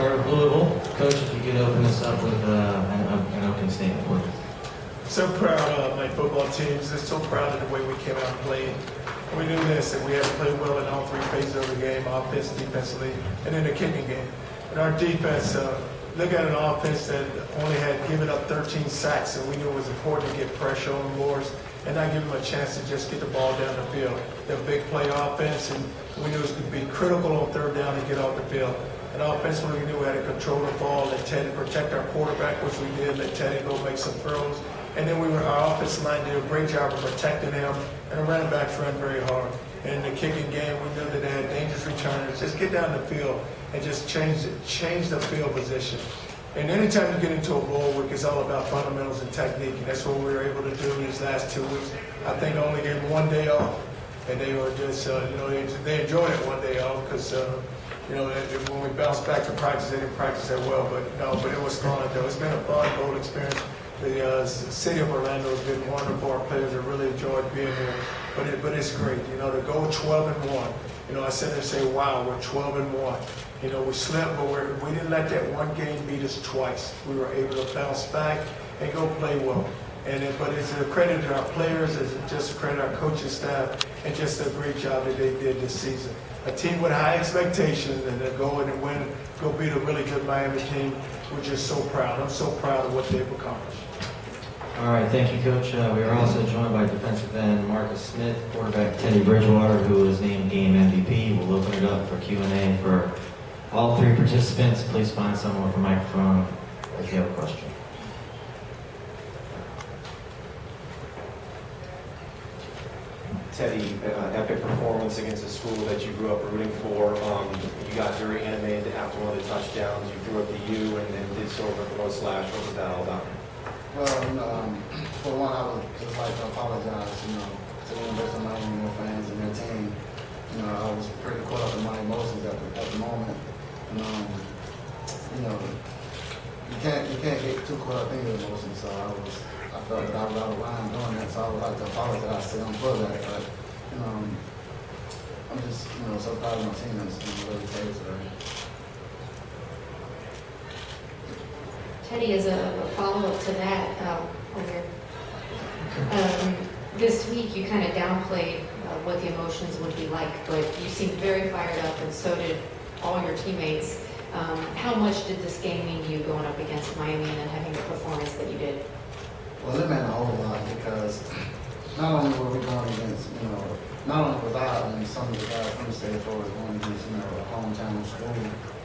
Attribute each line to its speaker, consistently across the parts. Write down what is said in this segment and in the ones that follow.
Speaker 1: start with Louisville. Coach, if you could open us up with an opening statement, please.
Speaker 2: So proud of my football teams. Just so proud of the way we came out and played. We knew this, that we had to play well in all three phases of the game, offense, defensively, and in the kicking game. And our defense, look at an offense that only had given up 13 sacks, and we knew it was important to get pressure on Moores and not give them a chance to just get the ball down the field. They're a big play offense, and we knew it was going to be critical on third down to get off the field. And offensively, we knew we had to control the ball, let Teddy protect our quarterback, which we did, let Teddy go make some throws. And then our offensive line did a great job of protecting him, and the running backs ran very hard. And in the kicking game, we knew that they had dangerous returners. Just get down the field and just change the field position. And anytime you get into a bowl week, it's all about fundamentals and technique, and that's what we were able to do these last 2 weeks. I think I only gave them 1 day off, and they were just, they enjoyed it 1 day off because, when we bounced back to practice, they didn't practice that well, but it was fun, though. It's been a fun bowl experience. The city of Orlando has been wonderful. Our players have really enjoyed being here, but it's great, to go 12-1. I sit there and say, wow, we're 12-1. We slept, but we didn't let that one game beat us twice. We were able to bounce back and go play well. But it's a credit to our players, it's just a credit to our coaching staff, and just a great job that they did this season. A team with high expectations, and to go in and win, go beat a really good Miami team. We're just so proud. I'm so proud of what they've accomplished.
Speaker 1: All right, thank you, Coach. We are also joined by defensive end Marcus Smith, quarterback Teddy Bridgewater, who was named game MVP. We'll open it up for Q&A for all three participants. Please find someone with a microphone if you have a question.
Speaker 3: Teddy, epic performance against a school that you grew up rooting for. You got very animated after one of the touchdowns. You threw up the U and did so over the slash. What was that all about?
Speaker 4: Well, for one, I would just like to apologize, to the University of Miami fans and their team. I was pretty caught up in my emotions at the moment. And, you can't get too caught up in your emotions. So I felt that I was out of line doing that. So I would like to apologize to them for that. But, I'm just, so proud of my team that's really played today.
Speaker 5: Teddy, as a follow-up to that, this week you kind of downplayed what the emotions would be like, but you seemed very fired up, and so did all your teammates. How much did this game mean to you going up against Miami and then having the performance that you did?
Speaker 4: Well, it meant a whole lot because not only were we going against, not only was I and some of the guys from the state for going against, a hometown school,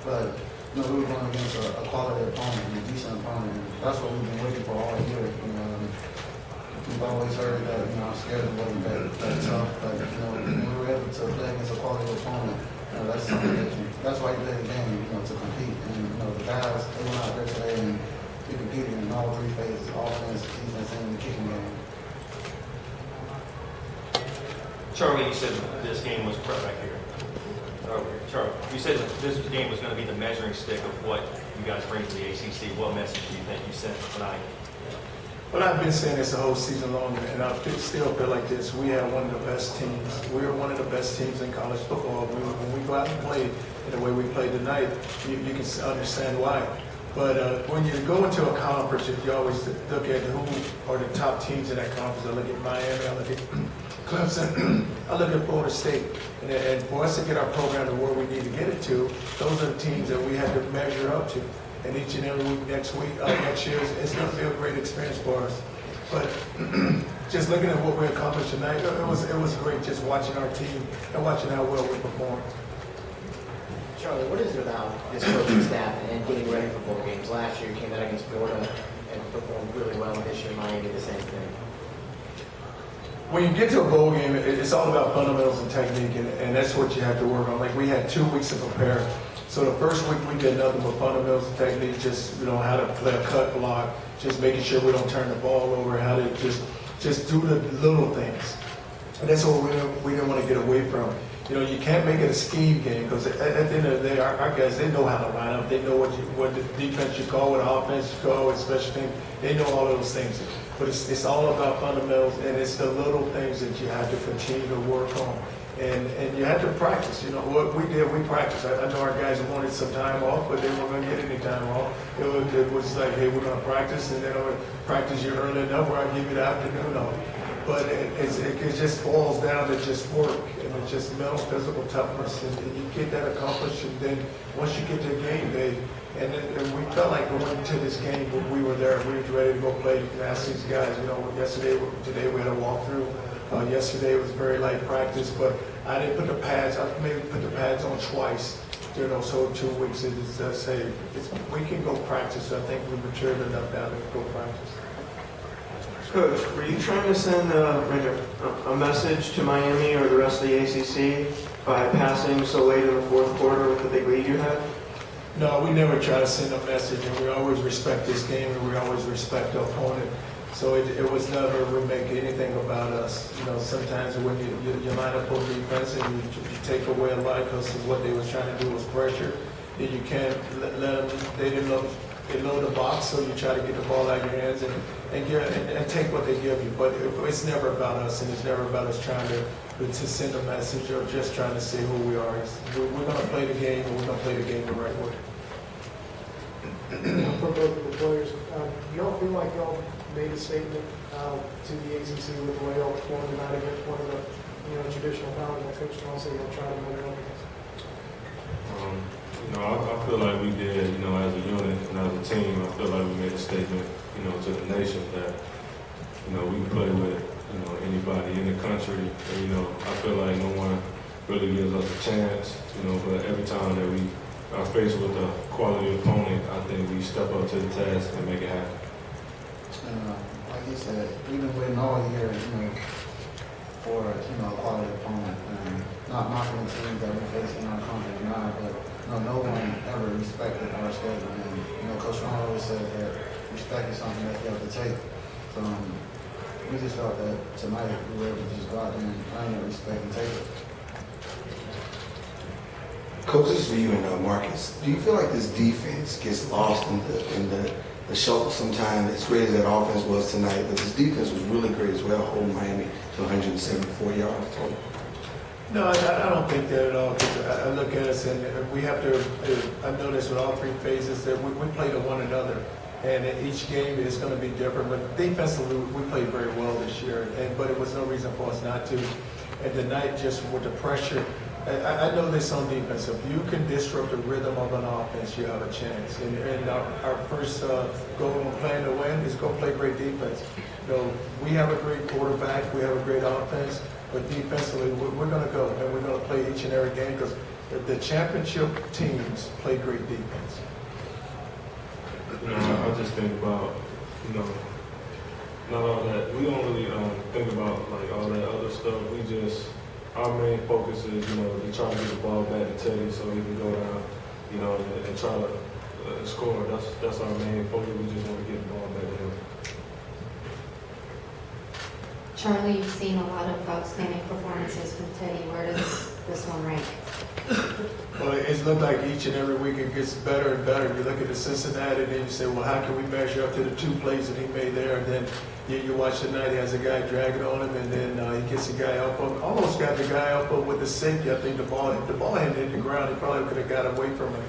Speaker 4: but we were going against a quality opponent, a decent opponent. And that's what we've been waiting for all year. We've always heard that, our schedule wasn't that tough, but, when we were able to play against a quality opponent, that's something that's why you play the game, to compete. And, the guys, they went out there today and they competed in all three phases, offense, defense, and the kicking game.
Speaker 6: Charlie, you said this game was back here. Charlie, you said that this game was going to be the measuring stick of what you guys bring to the ACC. What message do you think you sent tonight?
Speaker 2: Well, I've been saying this the whole season long, and I still feel like this. We have one of the best teams. We are one of the best teams in college football. When we go out and play in the way we played tonight, you can understand why. But when you go into a conference, you always look at who are the top teams in that conference. I look at Miami, I look at Clemson, I look at Florida State. And for us to get our program to where we need to get it to, those are the teams that we have to measure up to. And each and every week next year, it's going to be a great experience for us. But just looking at what we accomplished tonight, it was great just watching our team and watching how well we performed.
Speaker 7: Charlie, what is it about this coaching staff and getting ready for bowl games? Last year you came out against Florida and performed really well. This year Miami did the same thing.
Speaker 2: When you get to a bowl game, it's all about fundamentals and technique, and that's what you have to work on. Like, we had 2 weeks to prepare. So the first week we did nothing but fundamentals and technique, just how to play a cut block, just making sure we don't turn the ball over, how to just do the little things. And that's what we didn't want to get away from. You can't make it a scheme game because at the end of the day, our guys, they know how to line up. They know what the defense you call, what offense you call, what special teams. They know all those things. But it's all about fundamentals, and it's the little things that you have to continue to work on. And you had to practice. You know, what we did, we practiced. I know our guys wanted some time off, but they weren't going to get any time off. It was like, hey, we're going to practice, and then I would practice you early enough where I give you the afternoon off. But it just boils down to just work, and it's just mental, physical toughness, and you get that accomplished, and then once you get to the game day, and we felt like going into this game, we were there, we were ready to go play. You can ask these guys, you know, today we had a walkthrough. Yesterday it was very light practice, but I didn't put the pads, I maybe put the pads on twice, you know, so 2 weeks, we can go practice. I think we matured enough now to go practice.
Speaker 8: Coach, were you trying to send a message to Miami or the rest of the ACC by passing so late in the fourth quarter with the big lead you had?
Speaker 2: No, we never try to send a message, and we always respect this game, and we always respect the opponent. So it was never we make anything about us. You know, sometimes when you line up on defense and you take away a lot because what they was trying to do was pressure, then you can't let them. They didn't load the box, so you try to get the ball out of your hands and take what they give you. But it's never about us, and it's never about us trying to send a message or just trying to say who we are. We're going to play the game, and we're going to play the game the right way.
Speaker 9: For both of the players, you don't feel like y'all made a statement to the ACC with the way y'all performed tonight against one of the traditional powers that Coach Thompson y'all try to measure up against?
Speaker 10: I feel like we did, as a unit and as a team. I feel like we made a statement, to the nation that, we can play with, anybody in the country. And, I feel like no one really gives us a chance, but every time that we are faced with a quality opponent, I think we step up to the task and make it happen.
Speaker 4: Like you said, we've been waiting all year, for a quality opponent. Not knocking the teams that we're facing in our conference now, but no one ever respected our schedule. And Coach Ron always said that respect is something that you have to take. So we just felt that tonight we were able to just go out there and earn that respect and take it.
Speaker 11: Coach, this is for you and Marcus. Do you feel like this defense gets lost in the shuffle sometimes? As great as that offense was tonight, but this defense was really great as well, holding Miami to 174 yards total.
Speaker 2: No, I don't think that at all. Because I look at us and we have to. I noticed with all three phases that we play to one another, and each game is going to be different. But defensively, we played very well this year, but it was no reason for us not to. And tonight, just with the pressure. I know this on defense. If you can disrupt the rhythm of an offense, you have a chance. And our first goal when playing to win is go play great defense. We have a great quarterback, we have a great offense, but defensively, we're going to go and we're going to play each and every game because the championship teams play great defense.
Speaker 10: I just think about, not all that. We don't really think about like all that other stuff. Our main focus is, to try to get the ball back to Teddy so he can go down, and try to score. That's our main focus. We just want to get the ball back to him.
Speaker 5: Charlie, you've seen a lot of outstanding performances from Teddy. Where does this one rank?
Speaker 2: Well, it's looked like each and every week it gets better and better. You look at the Cincinnati and then you say, well, how can we measure up to the 2 plays that he made there? And then you watch tonight, he has a guy dragging on him, and then he gets the guy up, almost got the guy up with the safety. I think if the ball hadn't hit the ground, he probably could have got away from him.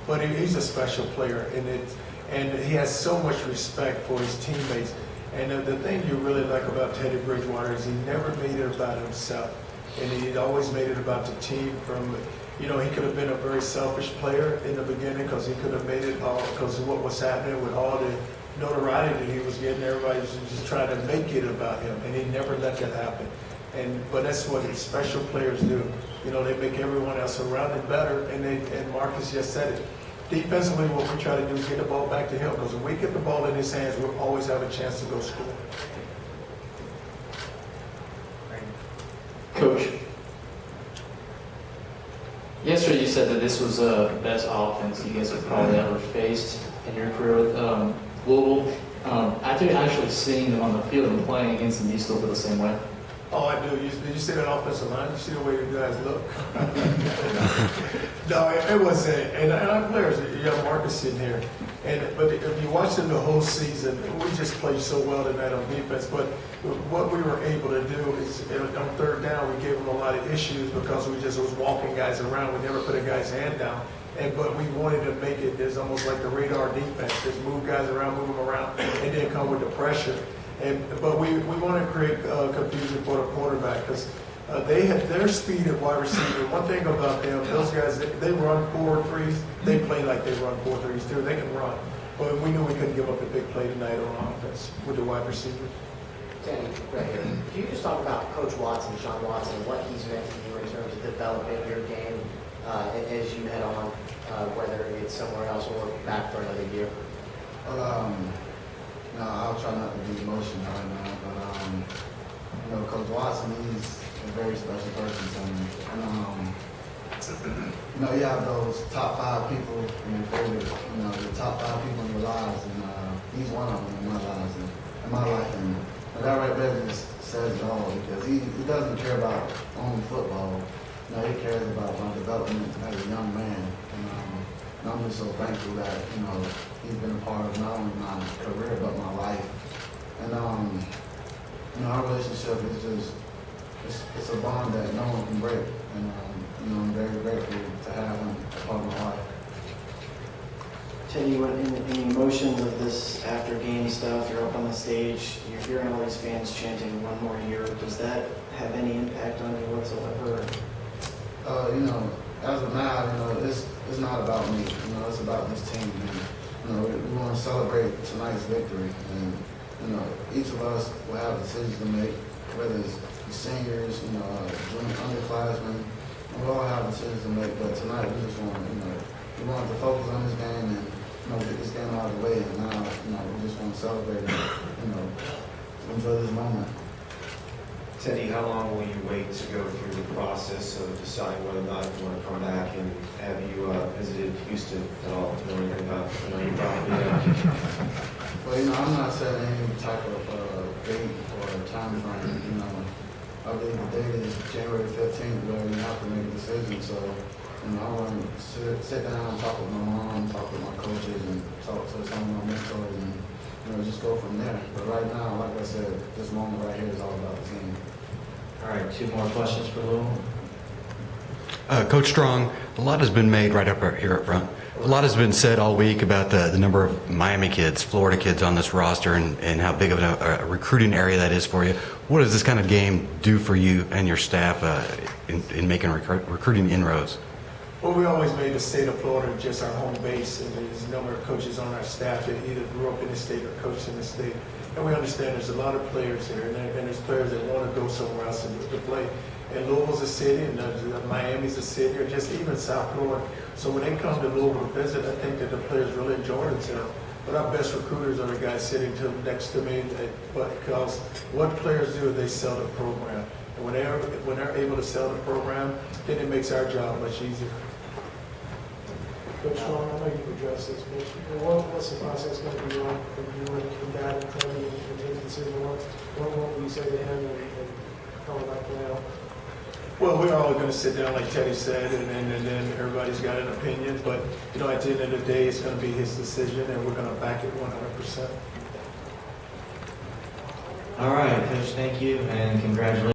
Speaker 2: But he's a special player, and he has so much respect for his teammates. And the thing you really like about Teddy Bridgewater is he never made it about himself, and he always made it about the team. He could have been a very selfish player in the beginning because he could have made it all because of what was happening with all the notoriety that he was getting. Everybody was just trying to make it about him, and he never let that happen. But that's what special players do. They make everyone else around it better, and Marcus just said it. Defensively, what we try to do is get the ball back to him because when we get the ball in his hands, we'll always have a chance to go score.
Speaker 12: Coach, yesterday you said that this was the best offense you guys have probably ever faced in your career with Louisville. After actually seeing them on the field and playing against them, do you still feel the same way?
Speaker 2: Oh, I do. Did you see that offensive line? You see the way you guys look? No, it was, and our players, you have Marcus sitting here. But if you watch them the whole season, we just played so well tonight on defense. But what we were able to do is, on third down, we gave them a lot of issues because we just was walking guys around. We never put a guy's hand down. But we wanted to make it, there's almost like the radar defense, just move guys around, move them around, and then come with the pressure. But we want to create confusion for the quarterback because they had their speed at wide receiver. One thing about them, those guys, they run 4-3s. They play like they run 4-3s too. They can run. But we knew we couldn't give up a big play tonight on offense with the wide receiver.
Speaker 7: Teddy, right here. Can you just talk about Coach Watson, Sean Watson, and what he's meant to you in terms of developing your game as you head on, whether it's somewhere else or back for another year?
Speaker 4: No, I'll try not to be emotional right now, but you know, Coach Watson, he's a very special person to me. And you know, you have those top 5 people in your favorite, you know, the top 5 people in your lives, and he's one of them in my lives, and in my life, and that right there just says it all because he doesn't care about only football. You know, he cares about my development as a young man, and I'm just so thankful that, you know, he's been a part of not only my career but my life. And you know, our relationship is just it's a bond that no one can break. And you know, I'm very grateful to have him a part of my life.
Speaker 12: Teddy, in the emotions of this after game stuff, you're up on the stage, you're hearing all these fans chanting 1 more year. Does that have any impact on you whatsoever?
Speaker 4: You know, as of now, you know, it's not about me. You know, it's about this team. And, you know, we want to celebrate tonight's victory. And, you know, each of us will have decisions to make, whether it's the seniors, you know, junior underclassmen. We all have decisions to make. But tonight, we just want to, you know, we want to focus on this game and, you know, get this game out of the way. And now, you know, we just want to celebrate and, you know, enjoy this moment.
Speaker 3: Teddy, how long will you wait to go through the process of deciding whether or not you want to come back? And have you visited Houston at all? Know anything about? You know, you probably
Speaker 4: Well, you know, I'm not setting any type of date or time frame. You know, I believe the date is January 15th, where we have to make a decision. So, you know, I want to sit down, talk with my mom, talk with my coaches, and talk to some of my mentors, and you know, just go from there. But right now, like I said, this moment right here is all about the team.
Speaker 1: All right, 2 more questions for Lou.
Speaker 13: Coach Strong, a lot has been made right up here up front. A lot has been said all week about the number of Miami kids, Florida kids on this roster and how big of a recruiting area that is for you. What does this kind of game do for you and your staff in making recruiting inroads?
Speaker 2: Well, we always made the state of Florida just our home base, and there's a number of coaches on our staff that either grew up in the state or coached in the state. And we understand there's a lot of players here, and there's players that want to go somewhere else to play. And Louisville's a city, and Miami's a city, or just even South Florida. So when they come to Louisville to visit, I think that the players really enjoy themselves. But our best recruiters are the guys sitting next to me, because what players do is they sell the program. And when they're able to sell the program, then it makes our job much easier.
Speaker 9: Coach Strong, I know you've addressed this, but what's the process going to be like for you and Dad and Teddy and his decision? What will you say to him and how will that play out?
Speaker 2: Well, we're all going to sit down, like Teddy said, and then everybody's got an opinion. But, you know, at the end of the day, it's going to be his decision, and we're going to back it 100%.
Speaker 1: All right, Coach, thank you, and congratulations.